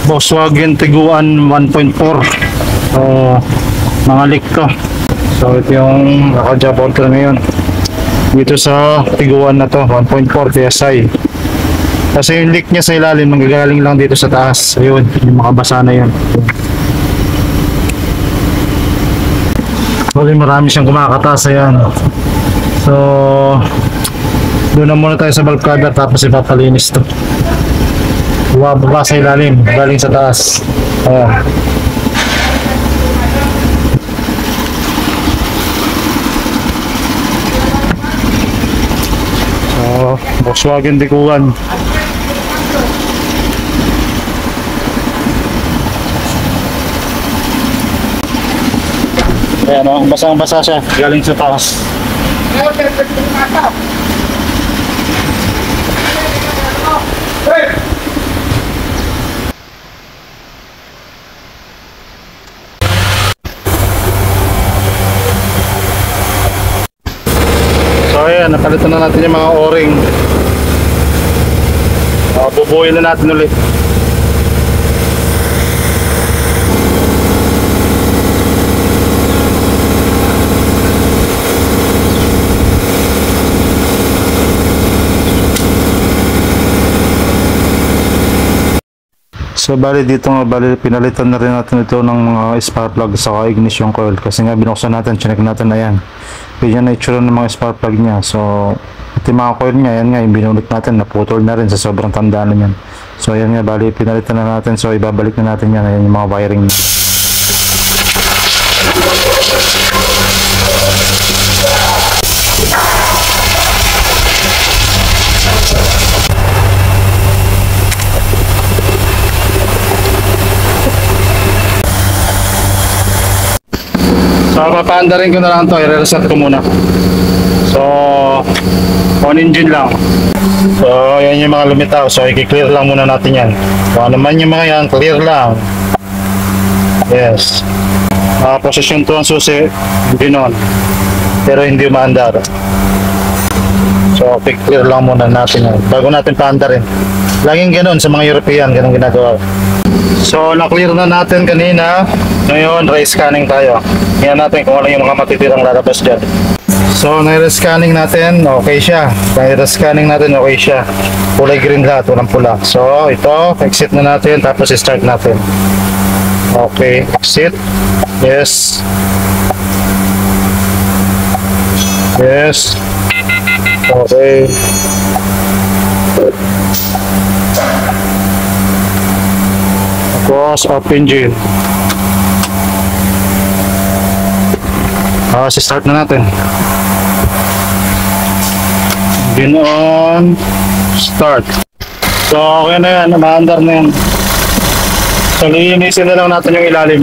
Volkswagen Tiguan 1.4. So mga leak to. So ito yung naka-job order ngayon dito sa Tiguan na to, 1.4 TSI. Kasi yung leak niya sa ilalim manggagaling lang dito sa taas. Ayun, yung makabasa na yun. Bali marami siyang kumakatas. Ayan. So doon na muna tayo sa valve cover tapos ipapalinis to. Baba sa ilalim, galing sa taas. Ayan. So, Volkswagen Tiguan. Ayan o, basang-basa siya, galing sa taas. So ayan, napalitan na natin yung mga o-ring. Bubuhin na natin ulit. So bali dito nga, bali pinalitan na rin natin ito ng mga spark plug sa ignition coil kasi nga binuksan natin, chinek natin na yan. Ganyan na itsura ng mga spark plug niya. So ito yung mga coil niya, yan nga yung binulit natin, naputol na rin sa sobrang tanda na yan. So yan nga, bali pinalitan na natin, so ibabalik na natin yan, ayan yung mga wiring niya. So papaandarin ko na lang ito, i-reset ko muna. So on engine lang. So yan yung mga lumitaw, so i-clear lang muna natin yan. So ano man yung mga yan, clear lang. Yes. Position 2 ang susi, binon, pero hindi umaandar. So i-clear lang muna natin yan bago natin paandarin. Laging ganoon sa mga European, ganun ginagawa. So na-clear na natin kanina. Ngayon, re-scanning tayo. Tingnan natin kung ano yung mga matitirang lalabas dyan. So, na-scanning natin, okay siya. Na-scanning natin, okay siya. Kulay green lahat, walang pula. So, ito, exit na natin, tapos start natin. Okay, exit. Yes. Yes. Okay. Tapos, off engine. Start na natin. Engine on. Start. So, okay na yan. Namaandar na yan. So, linisin na lang natin yung ilalim.